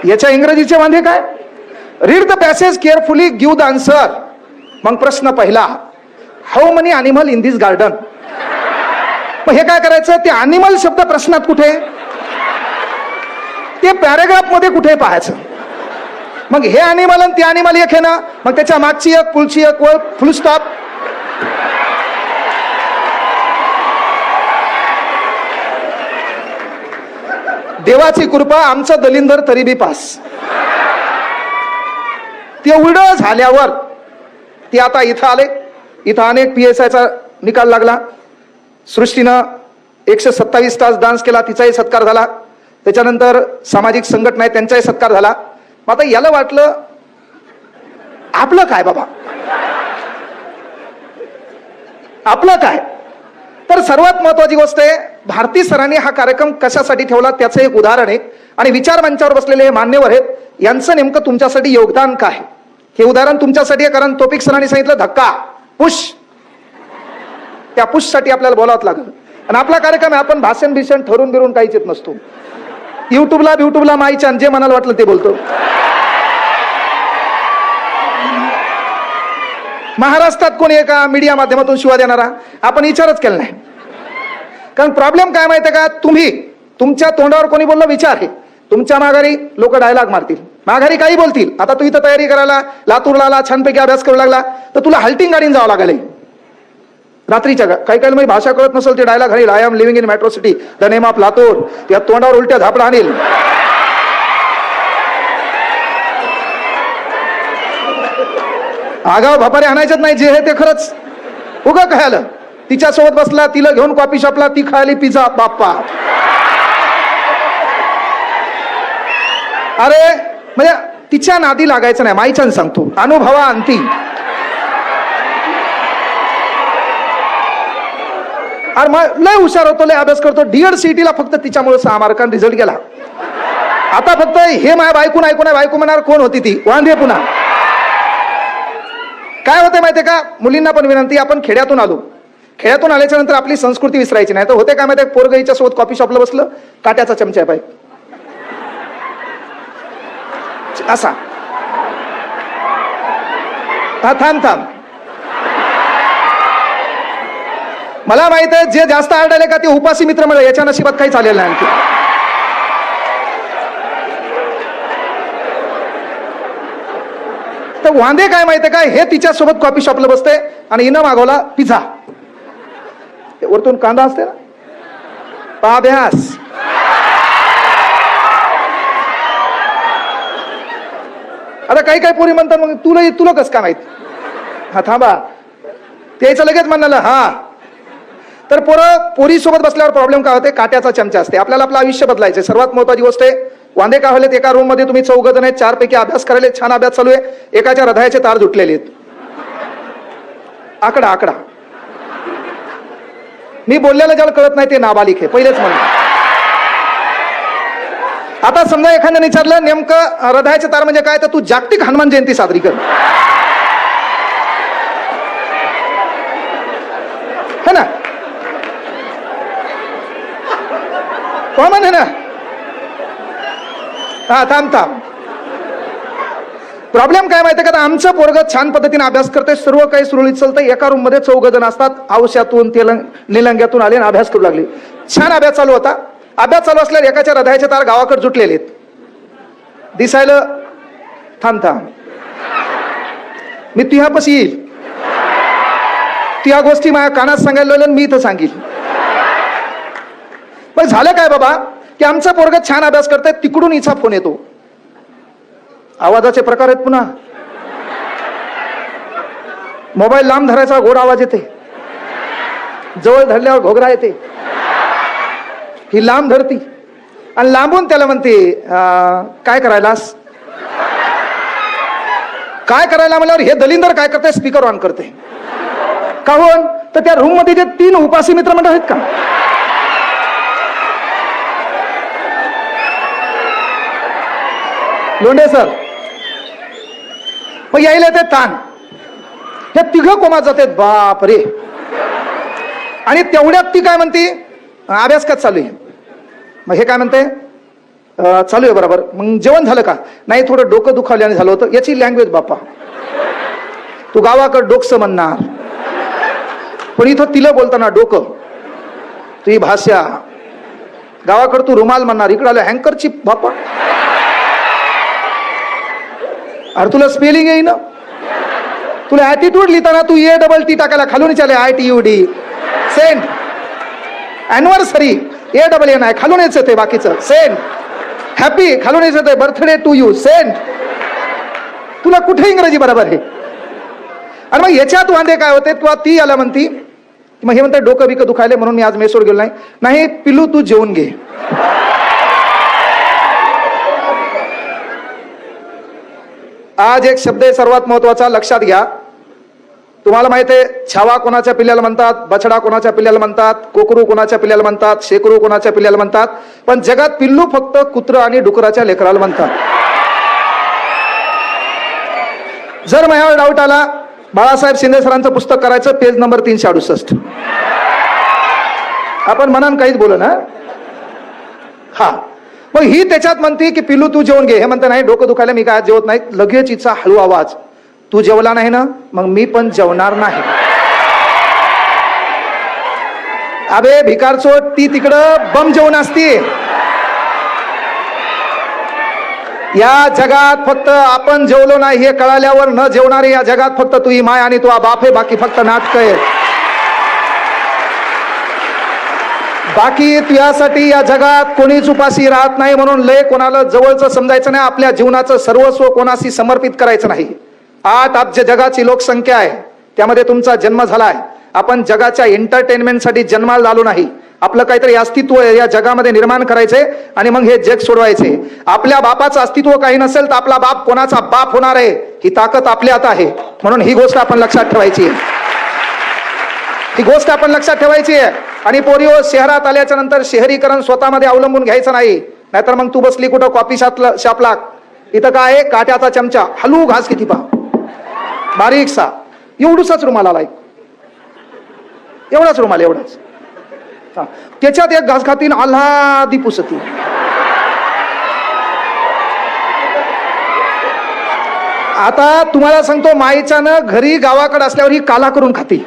याच्या इंग्रजीचे वांधे काय? Read the passage carefully, give the answer. मग प्रश्न पहिला, how money animal in this garden. मग हे काय करायचं, ते अॅनिमल शब्द प्रश्नात कुठे, ते पॅरेग्राफ मध्ये कुठे पाहायचं. मग हे अॅनिमल आणि ते अॅनिमल एक आहे ना, मग त्याच्या मागची एक, पुढची एक, वर फुल स्टॉप. देवाची कृपा, आमचं दलिंदर तरी बी पास. तेवढं झाल्यावर ते आता इथं आले. इथं अनेक PSIचा निकाल लागला. सृष्टीनं 127 तास डान्स केला, तिचाही सत्कार झाला. त्याच्यानंतर सामाजिक संघटना आहे, त्यांचाही सत्कार झाला. मग आता याला वाटलं आपलं काय बाबा, आपलं काय. तर सर्वात महत्वाची गोष्ट आहे, भारती सरांनी हा कार्यक्रम कशासाठी ठेवला त्याचं एक उदाहरण आहे. आणि विचार मंचावर बसलेले हे मान्यवर आहेत, यांचं नेमकं तुमच्यासाठी योगदान काय हे उदाहरण तुमच्यासाठी आहे. कारण तोपिक सरांनी सांगितलं धक्का, पुश, त्या पुश साठी आपल्याला बोलावं लागलं. आणि आपला कार्यक्रम आहे, आपण भाषण भिषण ठरून बिरून काहीच येत नसतो. युट्यूबला माईच्यान जे मनाला वाटलं ते बोलतो. महाराष्ट्रात कोणी एका मीडिया माध्यमातून शिवा देणारा आपण विचारच केला नाही. कारण प्रॉब्लेम काय माहितीये का, तुम्ही तुमच्या तोंडावर कोणी बोललं विचार आहे, तुमच्या माघारी लोक डायलॉग मारतील, माघारी काही बोलतील. आता तू इथं तयारी करायला लातूरला आला, छानपैकी अभ्यास करू लागला, तर तुला हल्टिंग गाडीन जावं लागेल. रात्रीच्या काही काही माझी भाषा कळत नसेल, ते डायलॉग घालील, I am living in metro city, the name of Latur. त्या तोंडावर उलट्या झापडा आणील. आगाव भापारे आणायचेच नाही, जे हे ते खरंच उगा खायला. तिच्यासोबत बसला, तिला घेऊन कॉफी शॉपला, ती खायली पिझ्झा, बाप्पा. अरे म्हणजे तिच्या नादी लागायचं नाही, माईच्यान सांगतो, अनुभवा अंती. अरे मग लय हुशार होतो, लय अभ्यास करतो. डीएड सीईटीला फक्त तिच्यामुळे 6 मार्कांनी रिझल्ट गेला. आता फक्त हे माझ्या बायकून ऐकून, बायको म्हणणार कोण होती ती, वांधे. पुन्हा काय होते माहितीये का, मुलींना पण विनंती, आपण खेड्यातून आलो, खेड्यातून आल्याच्या नंतर आपली संस्कृती विसरायची नाही. तर होते काय माहितीये, पोरगईच्या सोबत कॉफी शॉपला बसलं, काट्याचा चमचा आहे पाय असा, हा थांब. मला माहित आहे, जे जास्त आढळले का ते उपासी मित्र मिळेल, याच्या नशिबात काही चालेल नाही आणखी. तर वांदे काय माहितीये का, हे तिच्यासोबत कॉफी शॉपला बसते आणि हिनं मागवला पिझ्झा. वरतून कांदा असते ना, पाभ्यास. आता काही काही पोरी म्हणतात, मग तुला कस का माहित. हा थांबा, त्याचं लगेच म्हणाला हा. तर पोरी सोबत बसल्यावर प्रॉब्लेम काय होते, काट्याचा चमचा असते. आपल्याला आपलं आयुष्य बदलायचं. सर्वात महत्वाची गोष्ट आहे, वांदे काय व्हायलेत, एका रूम मध्ये तुम्ही 4 जण आहेत, 4 पैकी अभ्यास करायले, छान अभ्यास चालू आहे, एकाच्या हृदयाचे तार जुटलेले आहेत. आकडा मी बोललेलं ज्याला कळत नाही ते नाबालिक आहे, पहिलेच म्हणून. आता समजा एखाद्याने विचारलं नेमकं हृदयाचे तार म्हणजे काय, तर तू जागतिक हनुमान जयंती साजरी कर, है ना, कॉमन आहे ना. हा थांब. प्रॉब्लेम काय माहितीये का, आमचं पोरग छान पद्धतीने अभ्यास करते, सर्व काही सुरळीत चालतं. एका रूम मध्ये 4 जण असतात, आवश्यातून निलंग्यातून आले आणि अभ्यास करू लागले. छान अभ्यास चालू होता. अभ्यास चालू असल्यावर एकाच्या हृदयाचे तार गावाकडे जुटलेले आहेत. दिसायला थांब, मी तुझ्यापाशी येईल, तुझ्या गोष्टी माझ्या कानात सांगायला लागल्या, मी इथं सांगेल. पण झालं काय बाबा, की आमचा पोरग छान अभ्यास करतोय, तिकडून हिचा फोन येतो. आवाजाचे प्रकार आहेत पुन्हा. मोबाईल लांब धरायचा गोड आवाज येते, जवळ धरल्यावर घोगरा येते. ही लांब धरती आणि लांबून त्याला म्हणते काय करायलास, काय करायला म्हणल्यावर हे दलिंदर काय करते, स्पीकर ऑन करते. काहून, तर त्या रूम मध्ये जे 3 उपासी मित्र मंडळ आहेत का, लोंढे सर, मग यायला ते ताण, हे 3 कोमात जातात. बाप रे. आणि तेवढ्यात ती काय म्हणते, अभ्यास का चालू आहे. मग हे काय म्हणते, चालू आहे बरोबर. मग जेवण झालं का? नाही, थोडं डोकं दुखावल्याने झालं होतं. याची लँग्वेज बापा. तू गावाकडं डोकसं म्हणणार, पण इथं तिला बोलताना डोकं. तुझी भाषा. गावाकडं तू रुमाल म्हणणार, इकडे आलं हँकरची बापा. अरे तुला स्पेलिंग येई ना? तुला ऍटिट्यूड लिहिताना तू ATT टाकायला खालून चाले ITUD. सेंट अॅनिव्हर्सरी ANN आहे, खालून येते बाकीचं. सेंट हॅपी खालून येते, बर्थडे टू यू. सेंट. तुला कुठे इंग्रजी बरोबर आहे? आणि मग याच्यात वांदे काय होते? तुला ती आला म्हणती, मग हे म्हणते डोकं बिकं दुखायले म्हणून मी आज मेसवर गेलो नाही. नाही पिलू, तू जेवून घे. आज एक शब्द आहे सर्वात महत्वाचा, लक्षात घ्या. तुम्हाला माहिती आहे, छावा कोणाच्या पिल्ल्याला म्हणतात, बछडा कोणाच्या पिल्ल्याला म्हणतात, कोकरू कोणाच्या पिल्ल्याला म्हणतात, शेकरू कोणाच्या पिल्ल्याला म्हणतात, पण जगात पिल्लू फक्त कुत्र आणि डुकराच्या लेकराला म्हणतात. जर माझ्यावर डाऊट आला, बाळासाहेब शिंदे सरांचं पुस्तक करायचं, पेज नंबर 368. आपण म्हणान काहीच बोल ना. हा, मग ही त्याच्यात म्हणते की पिलू तू जेवून घे. हे म्हणते नाही डोकं दुखायला, मी काय जेवत नाही. लगेच हिचा हळू आवाज, तू जेवला नाही ना, मग मी पण जेवणार नाही. अबे भिकारचोट, ती तिकडं बम जेवण असती. या जगात फक्त आपण जेवलो नाही हे कळाल्यावर न जेवणारे या जगात फक्त तुझी माय आणि तुझा बाप आहे, बाकी फक्त नाटक आहे. बाकी तुझ्यासाठी या जगात कोणीच उपाशी राहत नाही, म्हणून लय कोणाला जवळचं समजायचं नाही, आपल्या जीवनाचं सर्वस्व कोणाशी समर्पित करायचं नाही. 8 अब्ज जगाची लोकसंख्या आहे, त्यामध्ये तुमचा जन्म झालाय. आपण जगाच्या एंटरटेनमेंटसाठी जन्माला आलो नाही. आपलं काहीतरी अस्तित्व या जगामध्ये निर्माण करायचे आणि मग हे जग सोडवायचे. आपल्या बापाचं अस्तित्व काही नसेल तर आपला बाप कोणाचा बाप होणार आहे ही ताकद आपल्यात आहे. म्हणून ही गोष्ट आपण लक्षात ठेवायची आहे. ही गोष्ट आपण लक्षात ठेवायची आहे. आणि पोरिओ, शहरात आल्याच्या नंतर शहरीकरण स्वतःमध्ये अवलंबून घ्यायचं नाही. नाहीतर मग तू बसली कुठं कॉफी शापला, इथं काय आहे, काट्याचा चमचा, हलू घास किती पा बारीकसा, एवढूसाच रुमाल आलाय, एवढाच रुमाल, एवढाच. त्याच्यात एक घास खातीन, आल्हादी पुसती. आता तुम्हाला सांगतो, माईच्यानं घरी गावाकडे असल्यावर ही काला करून खाती.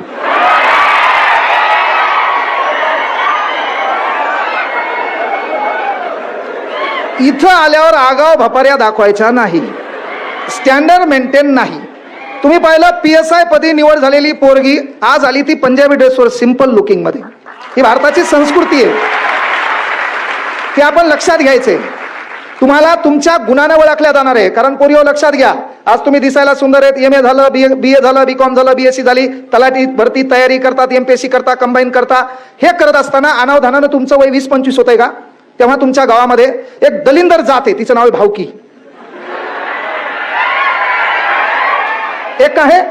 इथं आल्यावर आगाव भपाऱ्या दाखवायच्या नाही, स्टँडर्ड मेंटेन नाही. तुम्ही पाहिलं PSI पदी निवड झालेली पोरगी आज आली ती पंजाबी ड्रेसवर, सिंपल लुकिंग मध्ये. ही भारताची संस्कृती आहे, ते आपण लक्षात घ्यायचे. तुम्हाला तुमच्या गुणाने ओळखल्या जाणार आहे. कारण पोरिओ लक्षात घ्या, आज तुम्ही दिसायला सुंदर आहेत, MA झालं, BA झालं, BCom झालं, BSc झाली, तलाठी भरती तयारी करतात, MPSC करता, कंबाईन करता. हे करत असताना अनावधानानं तुमचं वय 20-25 होतंय का? तेव्हा तुमच्या गावामध्ये एक दलिंदर जात आहे, तिचं नाव आहे भावकी. एक आहे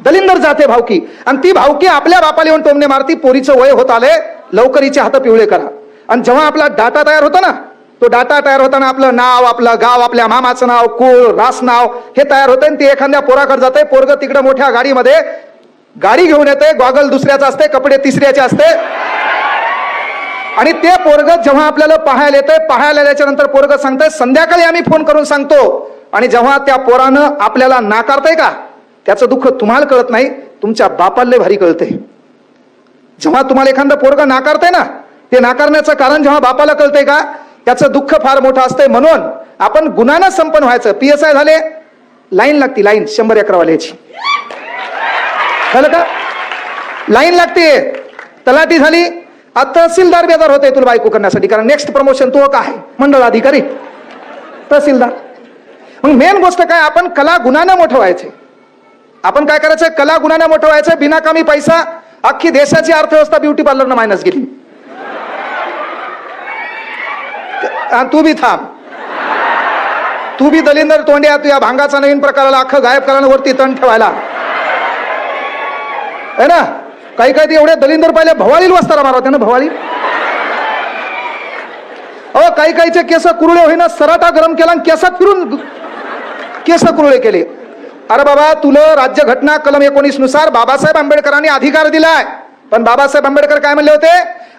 दलिंदर जाते भावकी, आणि ती भावकी आपल्या बापाला येऊन टोमणे मारती, पोरीचं वय होत आले, लवकर हिचे हात पिवळे करा. आणि जेव्हा आपला डाटा तयार होतो ना, तो डाटा तयार होताना आपलं नाव, आपलं गाव, आपल्या मामाचं नाव, कुळ, रास नाव हे तयार होते. ते एखाद्या पोराकडे जाते, पोरग तिकडे मोठ्या गाडीमध्ये गाडी घेऊन येते, गॉगल दुसऱ्याचा असते, कपडे तिसऱ्याचे असते. आणि ते पोरग जेव्हा आपल्याला पाहायला येते, पाहायला आल्याच्या नंतर पोरग सांगतंय संध्याकाळी आम्ही फोन करून सांगतो. आणि जेव्हा त्या पोरानं आपल्याला नाकारतंय का, त्याचं दुःख तुम्हाला कळत नाही, तुमच्या बापाला भारी कळतंय. जेव्हा तुम्हाला एखादं पोरग नाकारतंय ना, ते नाकारण्याचं कारण जेव्हा बापाला कळतंय का, त्याचं दुःख फार मोठं असतंय. म्हणून आपण गुणानं संपन्न व्हायचं. PSI झाले, लाईन लागती, लाईन 100 वाल्याची, झालं का? लाईन लागते. तलाठी झाली, आता तहसीलदार बेजार होते तुला बायको करण्यासाठी, कारण नेक्स्ट प्रमोशन तो काय मंडळ अधिकारी, तहसीलदार. मग मेन गोष्ट काय, आपण कला गुणानं मोठं व्हायचे. आपण काय करायचं, कला गुणानं मोठं व्हायचं. बिनाकामी पैसा, अख्खी देशाची अर्थव्यवस्था ब्युटी पार्लरनं मायनस गेली. तू बी थांब, तू बी दलिंदर तोंड्या, तू या भांगाचा नवीन प्रकाराला अख्खं गायब करायला वरती तण ठेवायला है ना. काही काही एवढे दलिंदर पाहिले भवाळील वस्तारा मारा होते ना, भवाळी. अहो काही काहीचे केस कुरुळे होईना, सराटा गरम केला आणि केसात फिरून केस कुरुळे केले. अरे बाबा, तुला राज्यघटना कलम 19 नुसार बाबासाहेब आंबेडकरांनी अधिकार दिलाय. पण बाबासाहेब आंबेडकर काय म्हणले होते,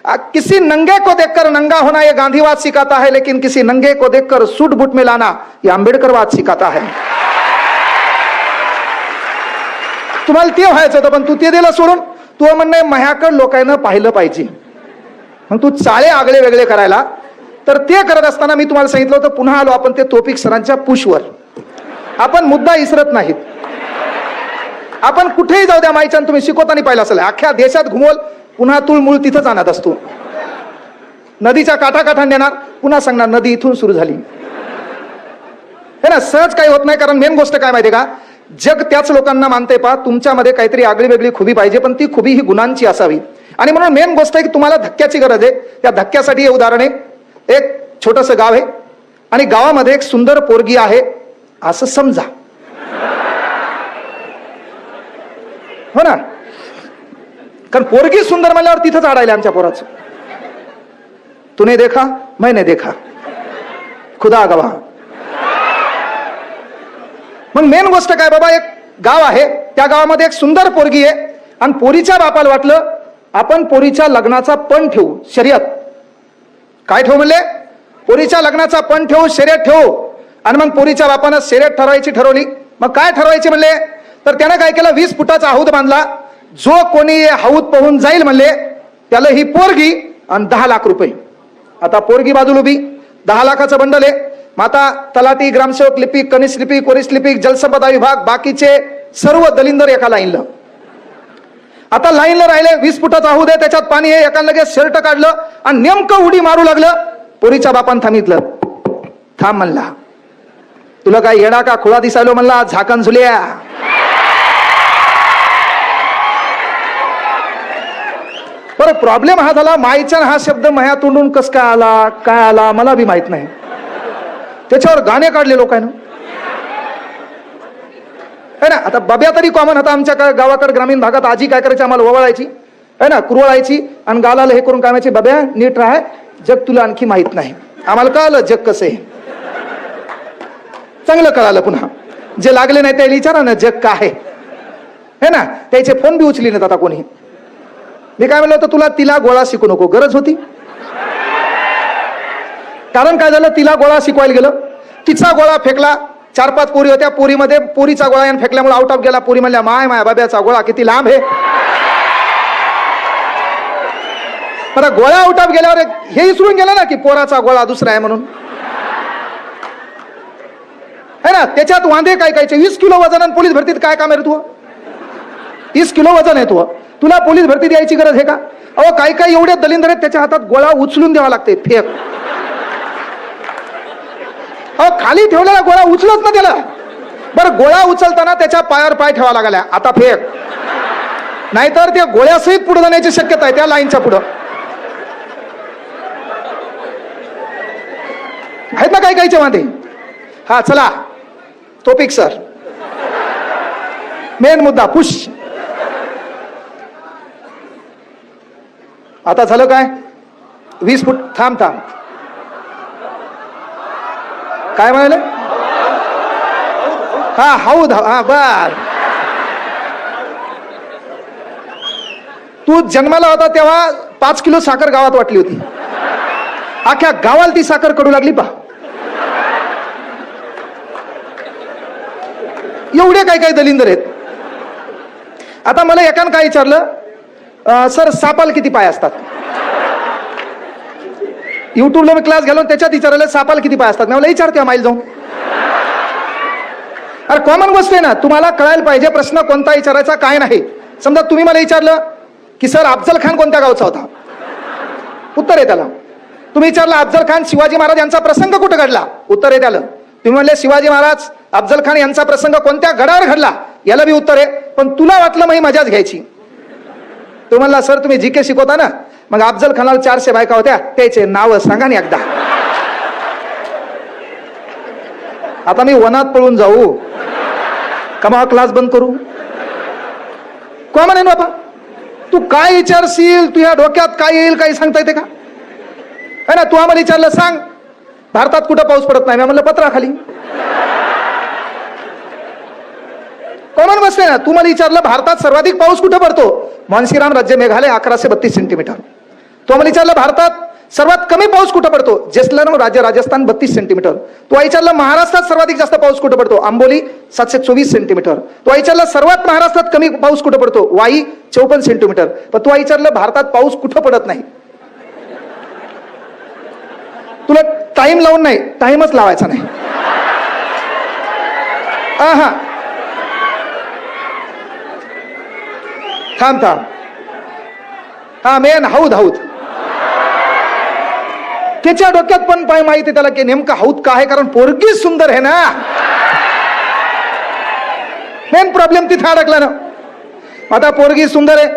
किसी नंगे को देखकर नंगा होना ये गांधीवाद सिखाता है, लेकिन किसी नंगे को देखकर सूट बूट में लाना ये आंबेडकरवाद सिखाता है. तुम्हाला ते व्हायचं होतं पण तू ते दिलं सोडून. तू म्हणणं माझ्याकडे लोकांना पाहिलं पाहिजे, मग तू चाळे आगळे वेगळे करायला. तर ते करत असताना मी तुम्हाला सांगितलं होतं, पुन्हा आलो आपण ते तोफिक सरांच्या पुशवर. आपण मुद्दा इसरत नाहीत. आपण कुठेही जाऊ द्या, माईच्यान तुम्ही शिकवताना पाहिलं असेल, अख्ख्या देशात घुमवल, पुन्हा तुळमूळ तिथंच आणत असतो. नदीच्या काठाकाठाने नेणार, पुन्हा सांगणार नदी इथून सुरू झाली. हे ना, सहज काही होत नाही. कारण मेन गोष्ट काय माहितीये का, जग त्याच लोकांना मानते पा. तुमच्यामध्ये काहीतरी आगळी वेगळी खुबी पाहिजे, पण ती खुबी ही गुणांची असावी. आणि म्हणून मेन गोष्ट आहे की तुम्हाला धक्क्याची गरज आहे. त्या धक्क्यासाठी हे उदाहरण आहे. एक छोटंसं गाव आहे आणि गावामध्ये एक सुंदर पोरगी आहे असं समजा, हो ना. कारण पोरगी सुंदर म्हणल्यावर तिथंच आडायला आमच्या पोराचं. तूने देखा मैंने देखा खुदा गवाह. मग मेन गोष्ट काय बाबा, एक गाव आहे, त्या गावामध्ये एक सुंदर पोरगी आहे आणि पोरीच्या बापाला वाटलं आपण पोरीच्या लग्नाचा पण ठेवू, शर्यत. काय ठेवू म्हणले? पोरीच्या लग्नाचा पण ठेवू, शर्यत ठेवू. आणि मग पोरीच्या बापानं शर्यत ठरवायची ठरवली. मग काय ठरवायची म्हणले, तर त्यानं काय केलं, 20 फुटाचा हौद बांधला. जो कोणी हौद पाहून जाईल म्हणले त्याला ही पोरगी आणि 10 लाख रुपये. आता पोरगी बाजूला उभी, 10 लाखाचं बंडल आहे. माता तलाठी, ग्रामसेवक, लिपिक, कनिष्ठ लिपिक, वरिष्ठ लिपिक, जलसंपदा विभाग, बाकीचे सर्व दलिंदर एका लाईनला. आता लाईनला राहिले. 20 फुटाचा हौद आहे, त्याच्यात पाणी आहे. एका लगेच शर्ट काढलं आणि नेमकं उडी मारू लागलं. पोरीच्या बापान थांबितलं. थांब म्हणला, तुला काय येडा का खुळा दिसायलो म्हणला, झाकण झुल्या. बरं, प्रॉब्लेम हा झाला, माईच्यान हा शब्द माया तोंडून कस काय आला, काय आला मला बी माहित नाही. त्याच्यावर गाणे काढले लोकांना, है ना. आता बब्या तरी कॉमन होता आमच्या गावाकडे. ग्रामीण भागात आजी काय करायची, आम्हाला ओवाळायची, है ना, कुरवळायची आणि गालाला हे करून काय म्हणायची, बब्या नीट राहा, जग तुला आणखी माहित नाही. आम्हाला कळालं जग कसं आहे, चांगलं कळालं. पुन्हा जे लागले नाही त्याला विचारा ना जग काय आहे, है ना. त्याचे फोन बी उचली नाहीत आता कोणी. मी काय म्हणलं होतं, तुला तिला गोळा शिकू नको, गरज होती. कारण काय झालं, तिला गोळा शिकवायला गेलं, तिचा गोळा फेकला. 4-5 पोरी होत्या, पोरीमध्ये पोरीचा गोळा यान फेकल्यामुळे आउट ऑफ गेला. पोरी म्हणल्या, माय माय बाब्याचा गोळा किती लांब आहे. आता गोळा आउट ऑफ गेल्यावर हे विसरून गेलं ना की पोराचा गोळा दुसरा आहे म्हणून, है ना. त्याच्यात वांदे काय कायचे. 20 किलो वजन आणि पोलीस भरतीत काय काम आहे रे तू? 20 किलो वजन आहे तू, तुला पोलीस भरती द्यायची गरज आहे का? अहो काही काही एवढे दलिंदर आहेत, त्याच्या हातात गोळा उचलून द्यावा लागते, फेक. अहो खाली ठेवलेला गोळा उचलत ना त्याला. बरं, गोळा उचलताना त्याच्या पायावर पाय ठेवा लागला, आता फेक. नाहीतर त्या गोळ्यासहित पुढे जाण्याची शक्यता आहे त्या लाईनच्या पुढं. आहेत ना काही काहीचे वांदे. हा चला तोफिक सर, मेन मुद्दा पुश. आता झालं काय, 20 फूट. थांब थांब, काय म्हणाले? हा हौद, हा बर. तू जन्माला होता तेव्हा 5 किलो साखर गावात वाटली होती. अख्ख्या गावाला ती साखर कडू लागली पा. एवढे काय काय दलिंदर आहेत. आता मला एकानं काय विचारलं, सर सापाला किती पाय असतात? युट्यूबला मी क्लास घालून त्याच्यात विचारलं सापाला किती पाय असतात. मला विचारते माईल जाऊन. अरे कॉमन गोष्ट आहे ना, तुम्हाला कळायला पाहिजे प्रश्न कोणता विचारायचा काय नाही. समजा तुम्ही मला विचारलं की सर अफजल खान कोणत्या गावचा होता, उत्तर आहे त्याला. तुम्ही विचारलं अफजल खान शिवाजी महाराज यांचा प्रसंग कुठे घडला, उत्तर आहे त्याला. तुम्ही म्हणले शिवाजी महाराज अफजल खान यांचा प्रसंग कोणत्या गडावर घडला, याला बी उत्तर आहे. पण तुला वाटलं मग ही मजाच घ्यायची. तो म्हणला सर तुम्ही जीके शिकवता ना, मग अफजल खानाला 400 बायका होत्या, त्याचे नाव सांगा ना एकदा. आता मी वनात पळून जाऊ कमा क्लास बंद करू? कॉमन आहे ना बाबा. तू काय विचारशील, तुझ्या डोक्यात काय येईल काही सांगता येते का? है ना. तू आम्हाला विचारलं सांग भारतात कुठं पाऊस पडत नाही, मी म्हणलं पत्राखाली. कॉमन बसले ना. तू मला विचारलं भारतात सर्वाधिक पाऊस कुठं पडतो, मानसीराम राज्य मेघालय 1132 सेंटीमीटर. तो मला विचारलं भारतात सर्वात कमी पाऊस कुठं पडतो? जेसलमेर राज्य राजस्थान 32 सेंटीमीटर. तो विचारलं महाराष्ट्रात सर्वाधिक जास्त पाऊस कुठं पडतो? आंबोली 724 सेंटीमीटर. तो विचारलं सर्वात महाराष्ट्रात कमी पाऊस कुठं पडतो? वाई 54 सेंटीमीटर. पण तो विचारलं भारतात पाऊस कुठं पडत नाही. तुला टाइम लावून नाही, टाइमच लावायचा नाही. हा थांब थांब. हा मेन हौद हौद. त्याच्या डोक्यात पण पाय माहिती त्याला की नेमका हौद का आहे, कारण पोरगी सुंदर आहे ना. मेन प्रॉब्लेम तिथे अडकला ना. आता पोरगी सुंदर आहे,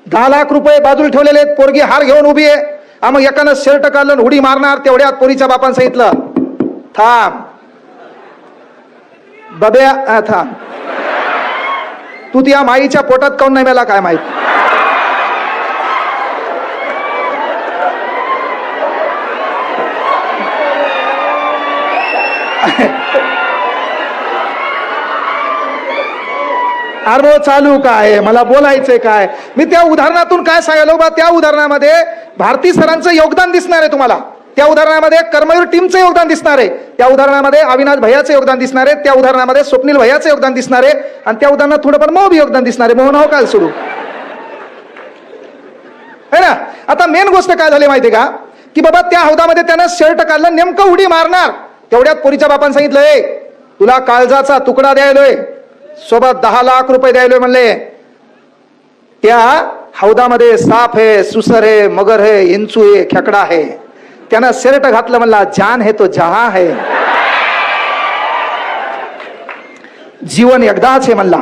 10 लाख रुपये बाजूला ठेवलेले आहेत, पोरगी हार घेऊन उभी आहे. मग एकानं शर्ट काढलं उडी मारणार. तेवढ्यात पोरीच्या बापानं सांगितलं थांब बब्या, थांब, तू त्या माईच्या पोटात काऊन नाही मेला काय माहित. अरे चालू काय, मला बोलायचंय काय. मी त्या उदाहरणातून काय सांगायलो बा, त्या उदाहरणामध्ये भारती सरांचं योगदान दिसणार आहे तुम्हाला. त्या उदाहरणामध्ये कर्मवीर टीमचं योगदान दिसणार आहे. त्या उदाहरणामध्ये अविनाश भैयाचं योगदान दिसणार आहे. त्या उदाहरणामध्ये स्वप्नील भैयाचं योगदान दिसणार आहे. आणि त्या उदाहरणात थोडंफार मोह योगदान दिसणार आहे. मोहन हो काय सोडू है ना. आता मेन गोष्ट काय झाली माहितीये का, की बाबा त्या हौदामध्ये त्यानं शर्ट काढलं, नेमकं उडी मारणार. तेवढ्यात पोरीच्या बापानं सांगितलं ए तुला काळजाचा तुकडा द्यायलोय, सोबत 10 लाख रुपये द्यायलोय म्हणले. त्या हौदामध्ये साप है, सुसर है, मगर है, इंचू है, खेकडा है. त्यानं शर्ट घातलं, म्हणला जान है तो जहां है. जीवन एकदाच आहे म्हणला.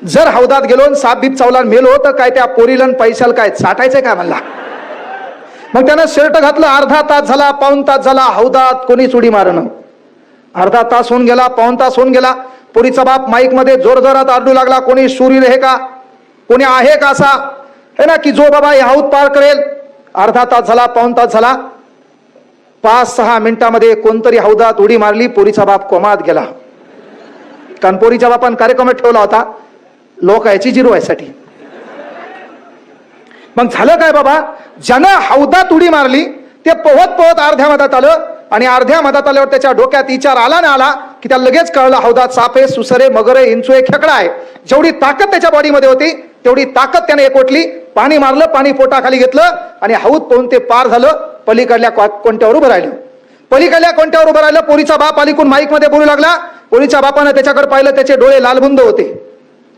जर हौदात गेलो साप बीप चावला मेलो तर काय त्या पोरीलन पैशाला काय साठायचंय काय म्हणला. मग त्यानं शर्ट घातलं. अर्धा तास झाला, पाऊण तास झाला, हौदात कोणीच उडी मारणं. अर्धा तास होऊन गेला, पाऊण तास होऊन गेला. पोरीचा बाप माईक मध्ये जोर जोरात आरडू लागला, कोणी शूरीर आहे का, कोणी आहे का असा है ना, की जो बाबा हे हौद पार करेल. अर्धा तास झाला, पाऊण तास झाला, 5-6 मिनिटामध्ये कोणतरी हौदात उडी मारली. पोरीचा बाप कोमात गेला. कारण पोरीच्या बापान कार्यक्रम ठेवला होता लोक याची जिरवायसाठी. मग झालं काय बाबा, ज्यानं हौदात उडी मारली ते पोहत पोहत अर्ध्या मधात आलं. आणि अर्ध्या मधात आल्यावर त्याच्या डोक्यात विचार आला ना आला की त्याला लगेच कळलं हौदात साप आहे, सुसरे, मगर आहे, इंचू आहे, खेकडा आहे. जेवढी ताकद त्याच्या बॉडीमध्ये होती तेवढी ताकद त्याने एकवटली. पाणी मारलं, पाणी पोटाखाली घेतलं आणि हौद पोहून ते पार झालं. पलीकडल्या कोणत्यावर उभं राहिलं. पलीकडल्या कोणत्यावर उभं राहिलं. पोरीचा बाप अलीकून माईक मध्ये बोलू लागला. पोरीच्या बापानं त्याच्याकडे पाहिलं, त्याचे डोळे लालबुंद होते.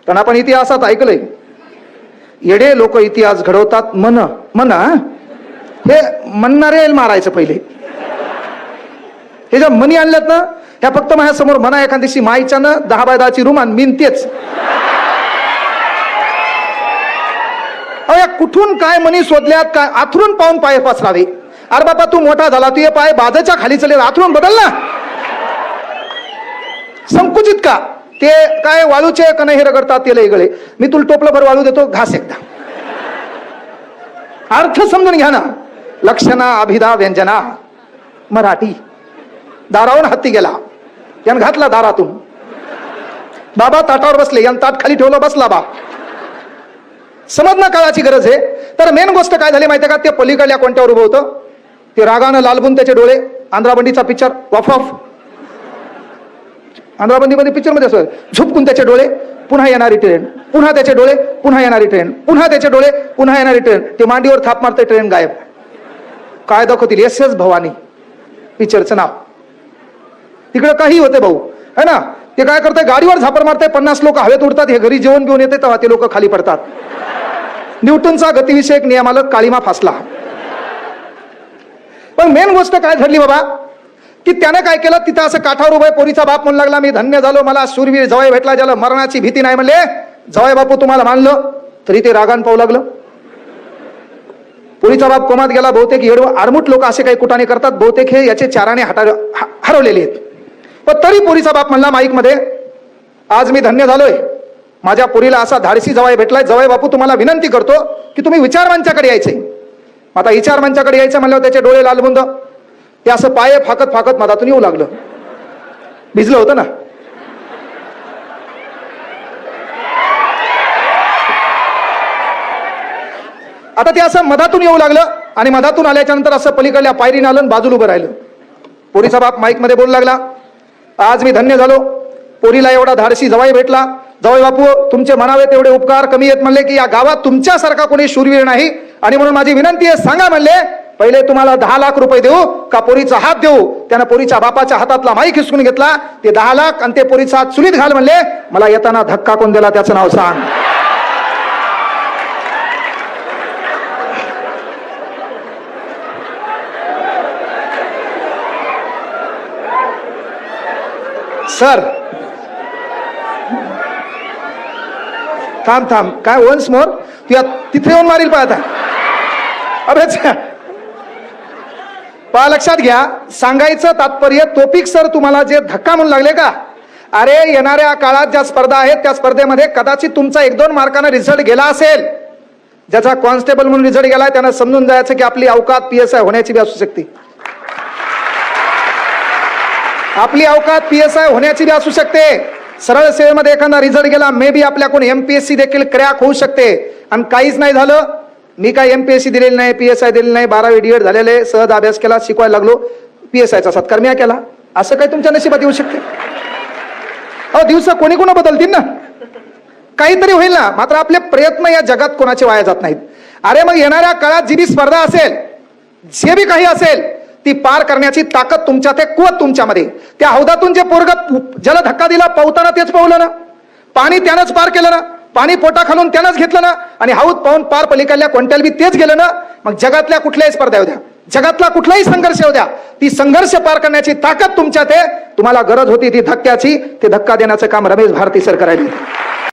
कारण आपण इतिहासात ऐकलंय येडे लोक इतिहास घडवतात म्हणा हे म्हणणारे मारायचं पहिले. हे ज्या मनी आणल्यात ना ह्या फक्त माझ्या समोर म्हणा एखाद दिवशी माईच्या ना 10x10 रूम आणि मीन तेच. कुठून काय मनी शोधल्यात, काय आथरून पाहून पाय पसरावे. अरे बाबा तू मोठा झाला, तू हे पाय बाजाच्या खाली चले, आथरून बदल ना. संकुचित का ते काय वाळूचे का नाही रगडतात ते गळे. मी तुला टोपलं भर वाळू देतो, घास एकदा. अर्थ समजून घ्या ना. लक्षणा, अभिधा, व्यंजना मराठी. दारावरून हत्ती गेला, यानं घातला दारातून. बाबा ताटावर बसले, यानं ताट खाली ठेवलं, बसला बाप. समजणं काळाची गरज आहे. तर मेन गोष्ट काय झाली माहितीये का, ते पलीकडल्या कोणत्यावर उभं होतं. ते रागानं लालबून त्याचे डोळे. आंध्राबंदीचा पिक्चर वॉफ ऑफ, आंध्राबंदीमध्ये पिक्चर मध्ये असं झुपकून त्याचे डोळे, पुन्हा येणारी ट्रेन, पुन्हा त्याचे डोळे, पुन्हा येणारी ट्रेन, पुन्हा त्याचे डोळे, पुन्हा येणारी ट्रेन. ते मांडीवर थाप मारते, ट्रेन गायब. काय दाखवतील, SS भवानी पिक्चरचं नाव. तिकडे काही होते भाऊ है ना. ते काय करते, गाडीवर झापर मारते, 50 लोक हवेत उडतात. हे घरी जेवण घेऊन येते तेव्हा ते लोक खाली पडतात. न्यूटनचा गतिविषयक नियमाला काळीमा फासला. पण मेन गोष्ट काय घडली बाबा, की त्याने काय केलं, तिथं असं काठावर उभे. पोरीचा बाप म्हणू लागला, मी धन्य झालो, मला शूरवीर जवळ भेटला, ज्याला मरणाची भीती नाही. म्हणले जवळ बापू तुम्हाला मानलं, तरी ते रागान पाहू लागलं. पोरीचा बाप कोमात गेला. बहुतेक येडव आडमुठ लोक असे काही कुटाने करतात, बहुतेक हे याचे चाराने हरवलेले आहेत. पण तरी पोरीचा बाप म्हणला माईक मध्ये, आज मी धन्य झालोय, माझ्या पोरीला असा धाडसी जवाई भेटलाय. जवाई बापू तुम्हाला विनंती करतो की तुम्ही विचारमंचाकडे यायचे. आता विचारमंचाकडे यायचं म्हणल्यावर त्याचे डोळे लालबुंद. ते असं पाय फाकत फाकत मधातून येऊ लागलं. भिजलं होतं ना. आता ते असं मधातून येऊ लागलं आणि मधातून आल्याच्या नंतर असं पलीकडल्या पायरीनं आलं आणि बाजूला उभं राहिलं. पोरीचा बाप माईक मध्ये बोलू लागला, आज मी धन्य झालो, पोरीला एवढा धाडसी जवाई भेटला. जवाई बापू, तुमचे म्हणावे तेवढे उपकार कमी आहेत म्हणले की या गावात तुमच्यासारखा कोणी शूरवीर नाही, आणि म्हणून माझी विनंती आहे, सांगा म्हणले पहिले तुम्हाला 10 लाख रुपये देऊ का पोरीचा हात देऊ. त्यानं पोरीच्या बापाच्या हातातला माईक हिसकून घेतला. ते 10 लाख आणि ते पोरीचा हात चुलीत घाल म्हणले. मला येताना धक्का कोण दिला त्याचं नाव सांग. सर थांब थांब, काय वन्स मोर, तू तिथे येऊन मारील पाहता. अरे पहा, लक्षात घ्या, सांगायचं तात्पर्य तोपिक सर तुम्हाला जे धक्का म्हणून लागले का, अरे येणाऱ्या काळात ज्या स्पर्धा आहेत त्या स्पर्धेमध्ये कदाचित तुमचा 1-2 मार्काने रिझल्ट गेला असेल. ज्याचा कॉन्स्टेबल म्हणून रिझल्ट गेलाय त्यांना समजून जायचं की आपली अवकात PSI होण्याची बी असू शकते. आपली अवकात PSI होण्याची बी असू शकते. सरळ सेवेमध्ये एखादा रिझल्ट गेला, मे बी आपल्याकडून MPSC देखील क्रॅक होऊ शकते. आणि काहीच नाही झालं, मी काय MPSC दिलेली नाही, PSI दिलेली नाही, 12वी D.Ed झालेले, सहज अभ्यास केला, शिकवायला लागलो, PSIचा सत्कार मी केला, असं काही तुमच्या नशिबात येऊ शकते. अहो दिवस कोणी कोण बदलतील ना, काहीतरी होईल ना. मात्र आपले प्रयत्न या जगात कोणाचे वाया जात नाहीत. अरे मग येणाऱ्या काळात जी बी स्पर्धा असेल, जे बी काही असेल, ती पार करण्याची ताकद तुमच्यात आहे, कुवत तुमच्यामध्ये. त्या हौदातून जे पोरग ज्याला धक्का दिला, पावताना तेच पावलं ना, पाणी त्यानंच पार केलं ना, पाणी पोटा खालून त्यानंच घेतलं ना, आणि हौद पाहून पार पलीकडल्या कोणत्याला बी तेच गेलं ना. मग जगातल्या कुठल्याही स्पर्धा येऊ द्या, जगातला कुठलाही संघर्ष येऊ द्या, ती संघर्ष पार करण्याची ताकद तुमच्यात आहे. तुम्हाला गरज होती ती धक्क्याची, ते धक्का देण्याचं काम रमेश भारती सर करायला.